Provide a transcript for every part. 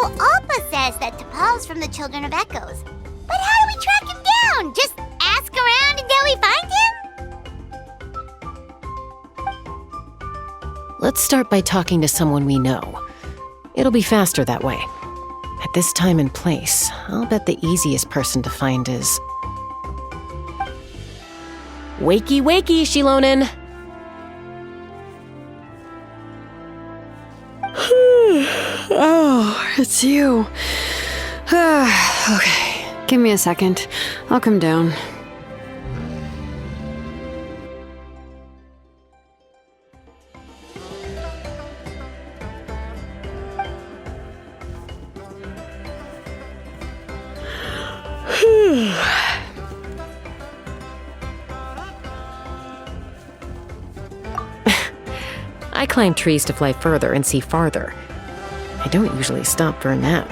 Alpa says that T'Pol's from the Children of Echoes. But how do we track him down? Just ask around until we find him? Let's start by talking to someone we know. It'll be faster that way. At this time and place, I'll bet the easiest person to find is... Wakey, wakey, Shilonen! Oh, it's you. Okay, give me a second. I'll come down. I climb trees to fly further and see farther. I don't usually stop for a nap.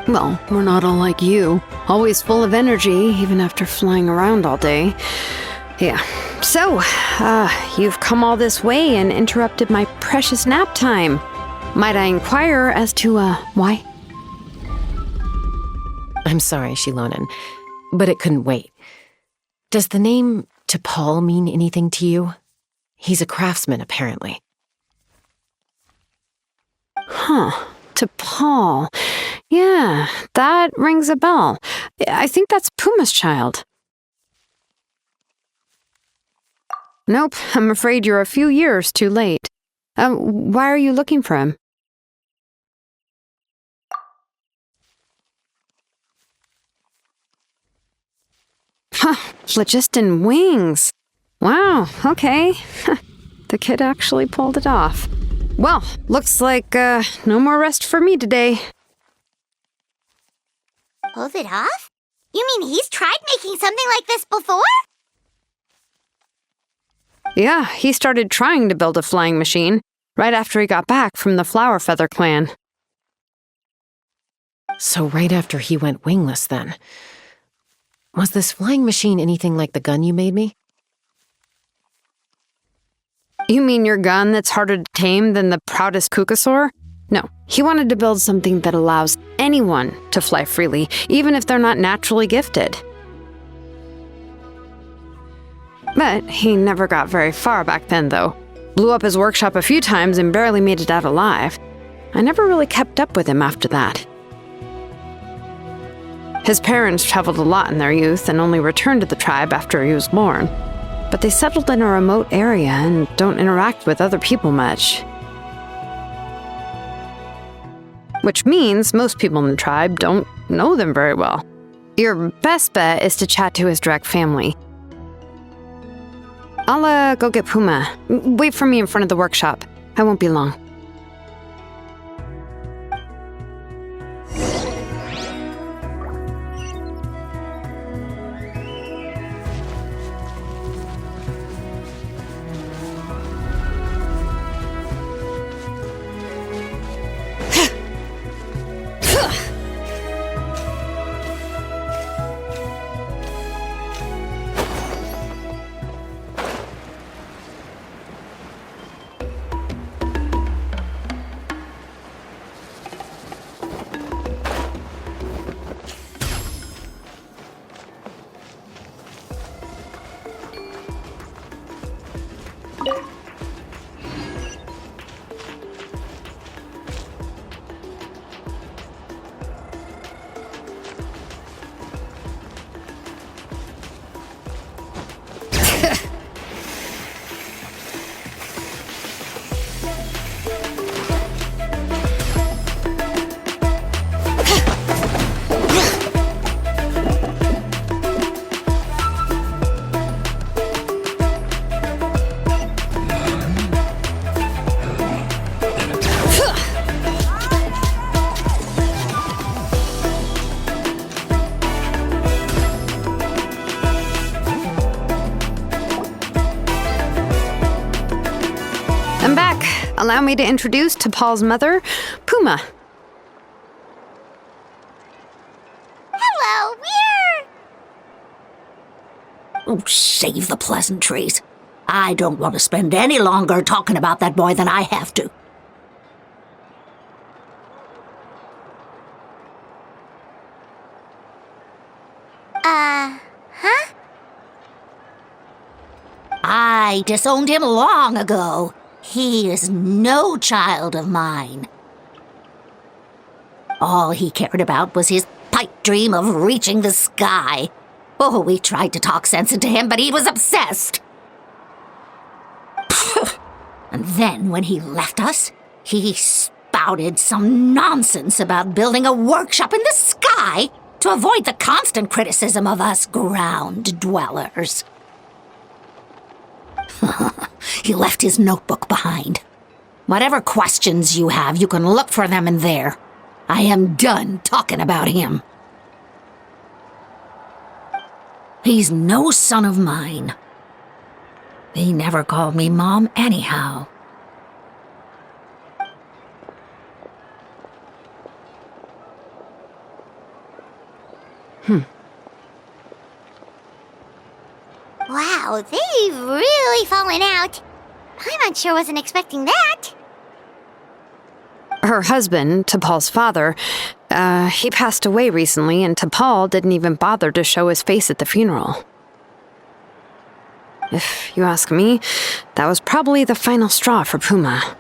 Well, we're not all like you. Always full of energy, even after flying around all day. Yeah. So, you've come all this way and interrupted my precious nap time. Might I inquire as to, why? I'm sorry, Shilonen, but it couldn't wait. Does the name T'Pol mean anything to you? He's a craftsman, apparently. Huh. T'Pol. Yeah, that rings a bell. I think that's Puma's child. Nope, I'm afraid you're a few years too late. Why are you looking for him? Huh, phlogiston wings. Wow, okay. The kid actually pulled it off. Well, looks like, no more rest for me today. Pulled it off? You mean he's tried making something like this before? Yeah, he started trying to build a flying machine right after he got back from the Flower Feather clan. So right after he went wingless, then. Was this flying machine anything like the gun you made me? You mean your gun that's harder to tame than the proudest Kukasaur? No, he wanted to build something that allows anyone to fly freely, even if they're not naturally gifted. But he never got very far back then, though. Blew up his workshop a few times and barely made it out alive. I never really kept up with him after that. His parents traveled a lot in their youth and only returned to the tribe after he was born. But they settled in a remote area and don't interact with other people much. Which means most people in the tribe don't know them very well. Your best bet is to chat to his direct family. I'll go get Puma. Wait for me in front of the workshop. I won't be long. I'm back. Allow me to introduce T'Pol's mother, Puma. Hello, we're... Oh, save the pleasantries. I don't want to spend any longer talking about that boy than I have to. Huh? I disowned him long ago. He is no child of mine. All he cared about was his pipe dream of reaching the sky. Oh, we tried to talk sense into him, but he was obsessed. And then when he left us, he spouted some nonsense about building a workshop in the sky to avoid the constant criticism of us ground dwellers. He left his notebook behind. Whatever questions you have, you can look for them in there. I am done talking about him. He's no son of mine. He never called me Mom anyhow. Wow, they've really fallen out. Paimon sure wasn't expecting that. Her husband, T'Pol's father, he passed away recently, and T'Pol didn't even bother to show his face at the funeral. If you ask me, that was probably the final straw for Puma.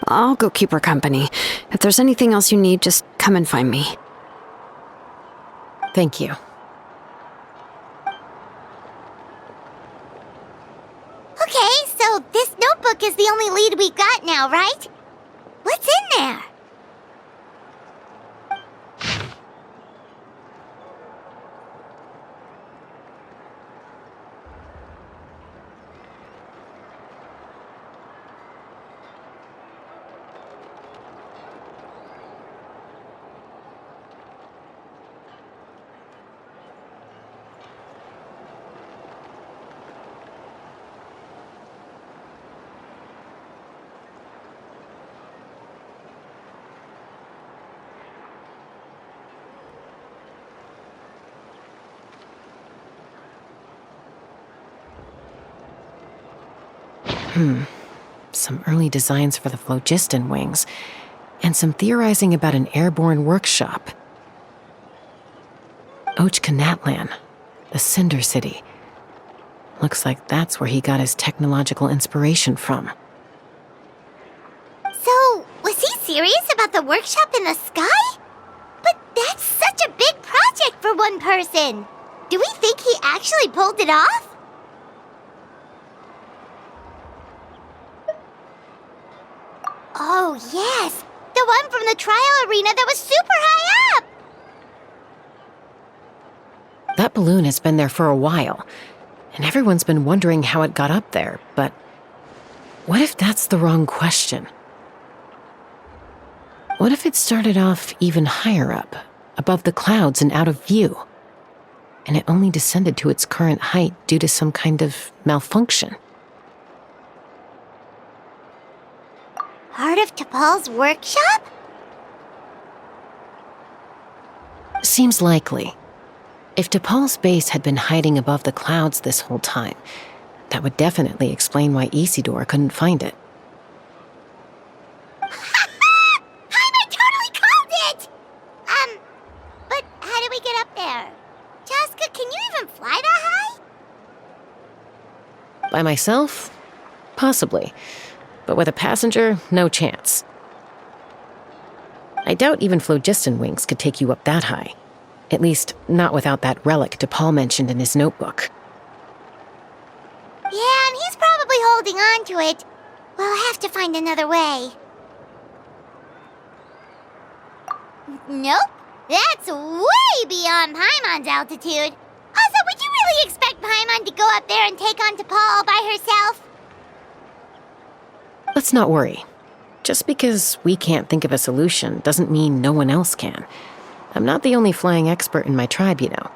I'll go keep her company. If there's anything else you need, just come and find me. Thank you. Okay, so this notebook is the only lead we've got now, right? What's in there? Some early designs for the phlogiston wings, and some theorizing about an airborne workshop. Ochkanatlan, the Cinder City. Looks like that's where he got his technological inspiration from. So, was he serious about the workshop in the sky? But that's such a big project for one person. Do we think he actually pulled it off? Oh, yes. The one from the trial arena that was super high up. That balloon has been there for a while, and everyone's been wondering how it got up there, but what if that's the wrong question? What if it started off even higher up, above the clouds and out of view, and it only descended to its current height due to some kind of malfunction? Part of T'Pol's workshop? Seems likely. If T'Pol's base had been hiding above the clouds this whole time, that would definitely explain why Isidore couldn't find it. I totally called it! But how do we get up there? Jaska, can you even fly that high? By myself? Possibly. But with a passenger, no chance. I doubt even phlogiston wings could take you up that high. At least, not without that relic T'Pol mentioned in his notebook. Yeah, and he's probably holding on to it. We'll have to find another way. Nope. That's way beyond Paimon's altitude. Also, would you really expect Paimon to go up there and take on T'Pol all by herself? Let's not worry. Just because we can't think of a solution doesn't mean no one else can. I'm not the only flying expert in my tribe, you know.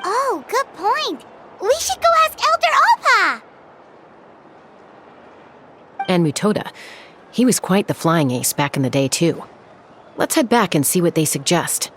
Oh, good point. We should go ask Elder Opa. And Mutoda. He was quite the flying ace back in the day, too. Let's head back and see what they suggest.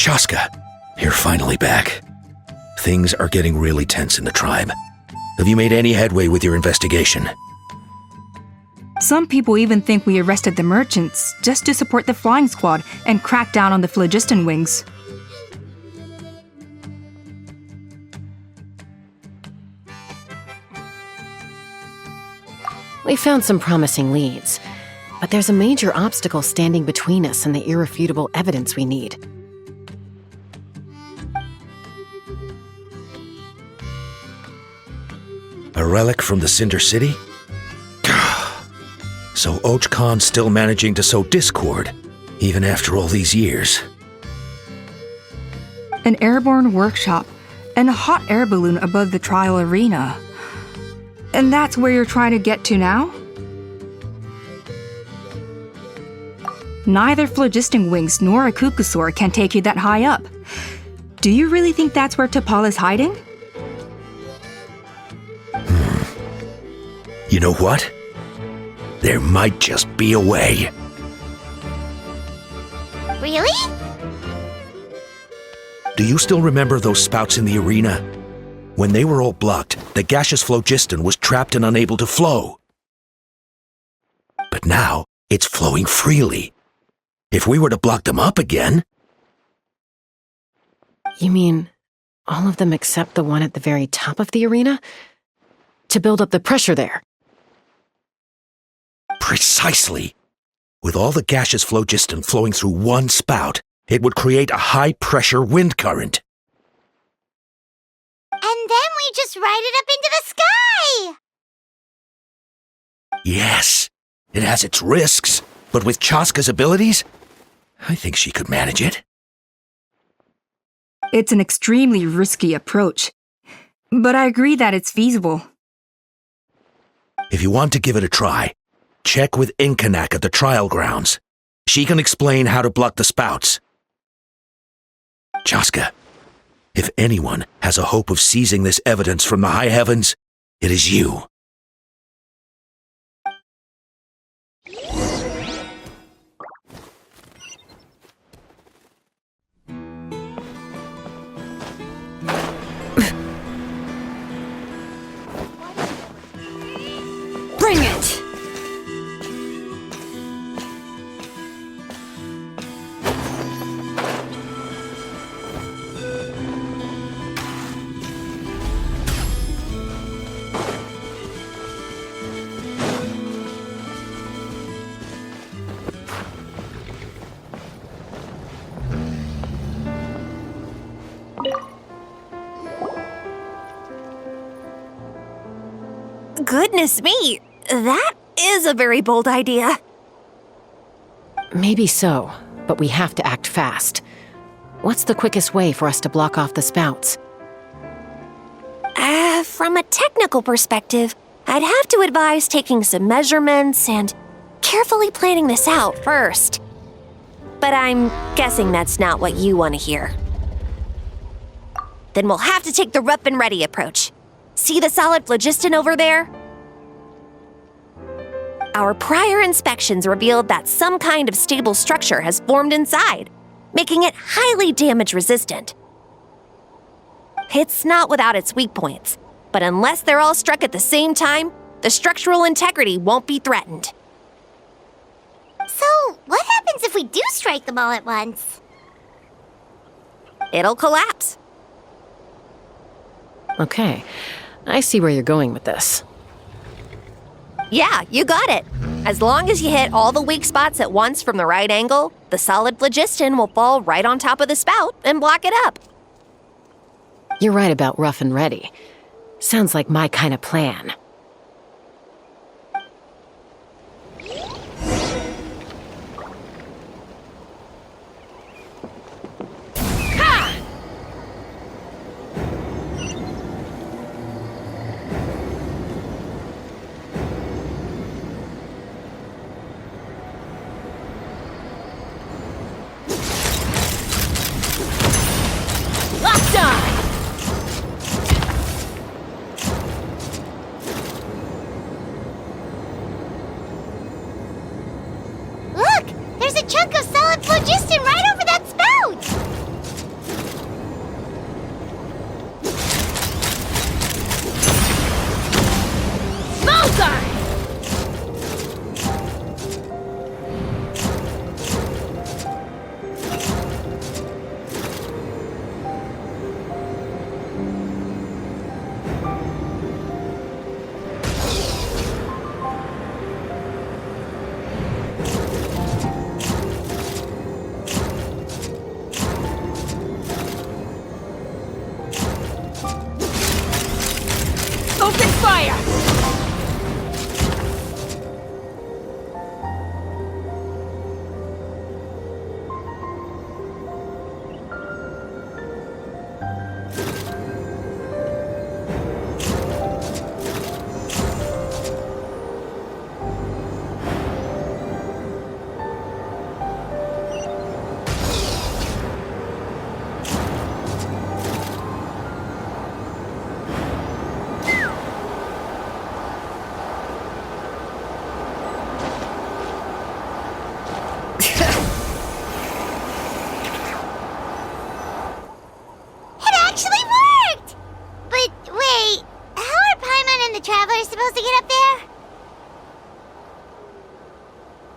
Chaska, you're finally back. Things are getting really tense in the tribe. Have you made any headway with your investigation? Some people even think we arrested the merchants just to support the flying squad and crack down on the phlogiston wings. We found some promising leads, but there's a major obstacle standing between us and the irrefutable evidence we need. A relic from the Cinder City? So Och Khan's still managing to sow discord, even after all these years. An airborne workshop and a hot air balloon above the trial arena. And that's where you're trying to get to now? Neither phlogiston wings nor a cuckoosaur can take you that high up. Do you really think that's where T'Pol is hiding? You know what? There might just be a way. Really? Do you still remember those spouts in the arena? When they were all blocked, the gaseous phlogiston was trapped and unable to flow. But now, it's flowing freely. If we were to block them up again... You mean all of them except the one at the very top of the arena? To build up the pressure there? Precisely. With all the gaseous phlogiston flowing through one spout, it would create a high-pressure wind current. And then we just ride it up into the sky! Yes, it has its risks, but with Chaska's abilities, I think she could manage it. It's an extremely risky approach, but I agree that it's feasible. If you want to give it a try, check with Inkanak at the trial grounds. She can explain how to block the spouts. Chaska, if anyone has a hope of seizing this evidence from the high heavens, it is you. Bring it! Goodness me, that is a very bold idea. Maybe so, but we have to act fast. What's the quickest way for us to block off the spouts? From a technical perspective, I'd have to advise taking some measurements and carefully planning this out first. But I'm guessing that's not what you want to hear. Then we'll have to take the rough and ready approach. See the solid phlogiston over there? Our prior inspections revealed that some kind of stable structure has formed inside, making it highly damage resistant. It's not without its weak points, but unless they're all struck at the same time, the structural integrity won't be threatened. So, what happens if we do strike them all at once? It'll collapse. Okay, I see where you're going with this. Yeah, you got it. As long as you hit all the weak spots at once from the right angle, the solid phlogiston will fall right on top of the spout and block it up. You're right about rough and ready. Sounds like my kind of plan. Look! There's a chunk of solid phlogiston right over that spout!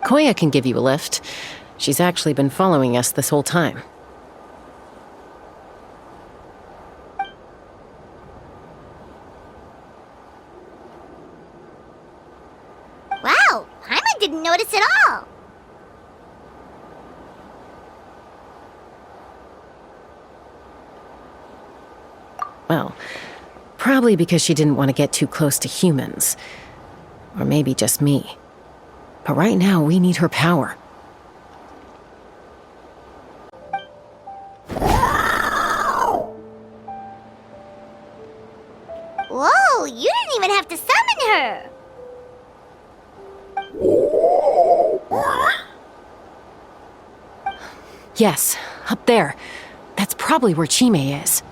Koya can give you a lift. She's actually been following us this whole time. Wow, Paimon didn't notice at all. Well, probably because she didn't want to get too close to humans. Or maybe just me. But right now, we need her power. Whoa, you didn't even have to summon her. Yes, up there. That's probably where Chime is.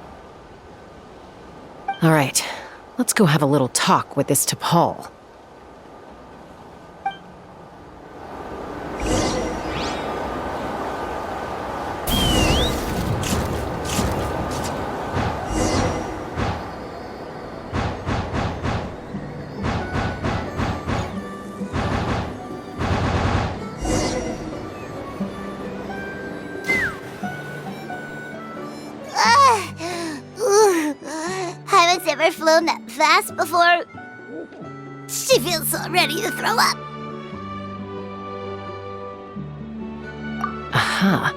All right, let's go have a little talk with this T'Pol. Haven't ever flown that fast before. She feels so ready to throw up. Aha.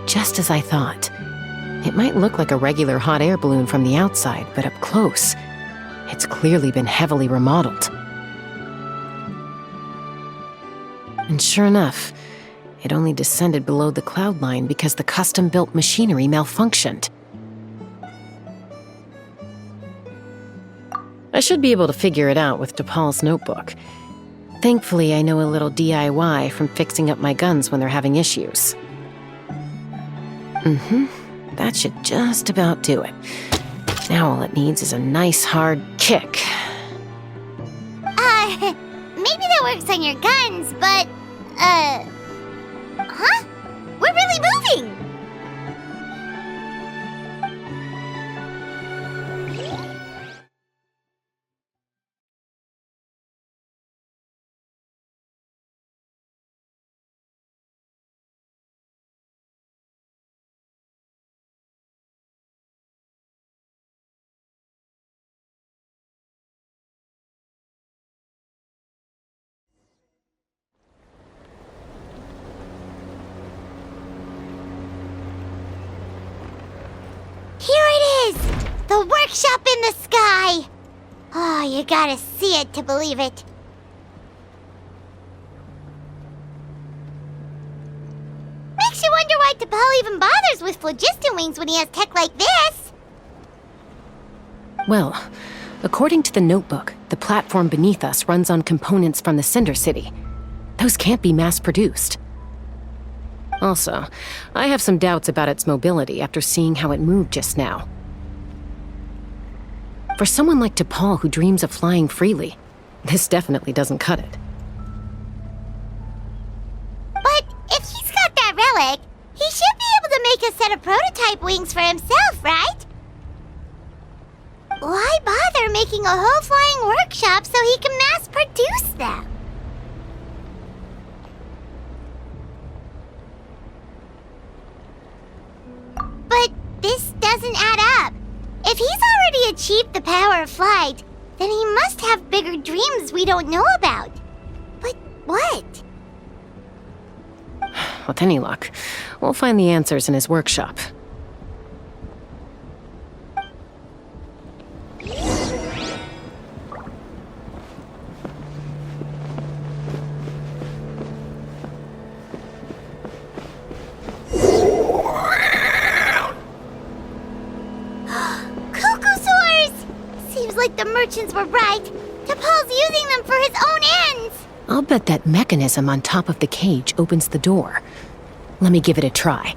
Just as I thought. It might look like a regular hot air balloon from the outside, but up close, it's clearly been heavily remodeled. And sure enough, it only descended below the cloud line because the custom-built machinery malfunctioned. I should be able to figure it out with T'Pol's notebook. Thankfully, I know a little DIY from fixing up my guns when they're having issues. That should just about do it. Now all it needs is a nice hard kick. Maybe that works on your guns, but, huh? We're really moving! Here it is! The workshop in the sky! Oh, you gotta see it to believe it. Makes you wonder why T'Pol even bothers with phlogiston wings when he has tech like this. Well, according to the notebook, the platform beneath us runs on components from the Cinder City. Those can't be mass-produced. Also, I have some doubts about its mobility after seeing how it moved just now. For someone like T'Pol who dreams of flying freely, this definitely doesn't cut it. But if he's got that relic, he should be able to make a set of prototype wings for himself, right? Why bother making a whole flying workshop so he can mass produce them? But this doesn't add up. If he's already achieved the power of flight, then he must have bigger dreams we don't know about. But what? With any luck, we'll find the answers in his workshop. Like the merchants were right. T'Pol's using them for his own ends. I'll bet that mechanism on top of the cage opens the door. Let me give it a try.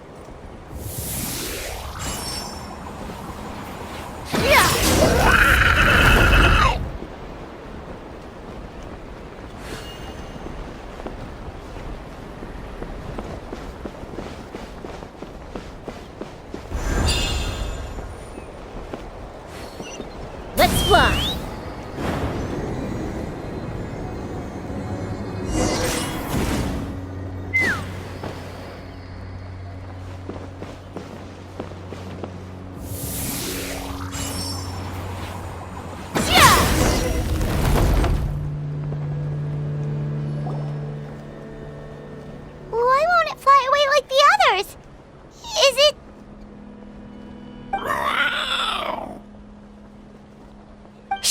Let's fly.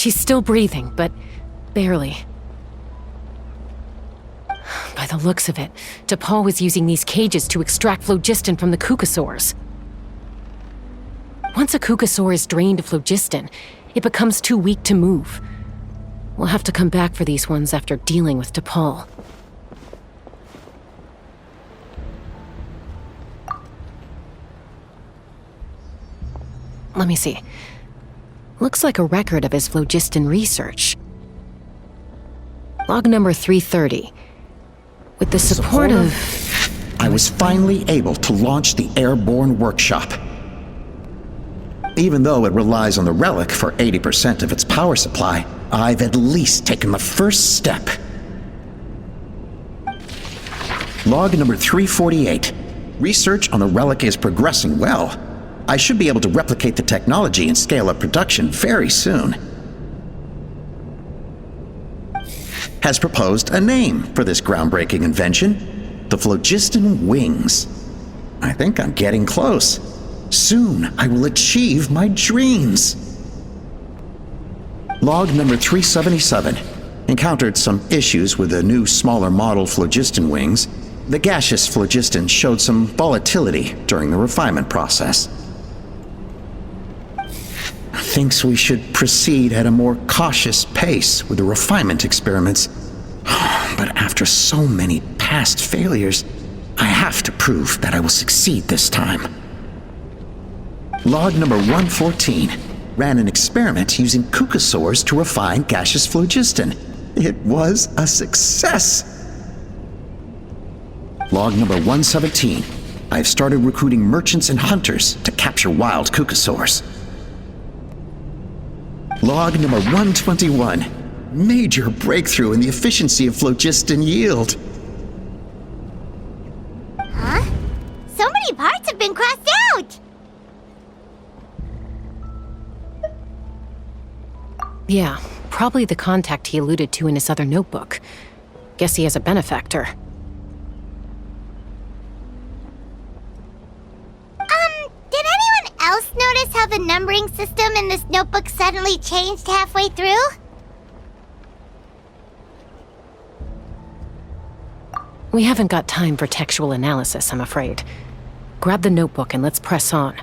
She's still breathing, but barely. By the looks of it, DePaul was using these cages to extract phlogiston from the kukasaurs. Once a kukasaur is drained of phlogiston, it becomes too weak to move. We'll have to come back for these ones after dealing with DePaul. Let me see. Looks like a record of his phlogiston research. Log number 330. With the support of... I was finally able to launch the airborne workshop. Even though it relies on the relic for 80% of its power supply, I've at least taken the first step. Log number 348. Research on the relic is progressing well. I should be able to replicate the technology and scale up production very soon. Has proposed a name for this groundbreaking invention: the phlogiston wings. I think I'm getting close. Soon I will achieve my dreams. Log number 377. Encountered some issues with the new smaller model phlogiston wings. The gaseous phlogiston showed some volatility during the refinement process. Thinks we should proceed at a more cautious pace with the refinement experiments. But after so many past failures, I have to prove that I will succeed this time. Log number 114. Ran an experiment using kukasaurs to refine gaseous phlogiston. It was a success. Log number 117. I've started recruiting merchants and hunters to capture wild kukasaurs. Log number 121. Major breakthrough in the efficiency of phlogiston yield. Huh? So many parts have been crossed out! Yeah, probably the contact he alluded to in his other notebook. Guess he has a benefactor. Did anyone else notice how the numbering system in this notebook suddenly changed halfway through? We haven't got time for textual analysis, I'm afraid. Grab the notebook and let's press on.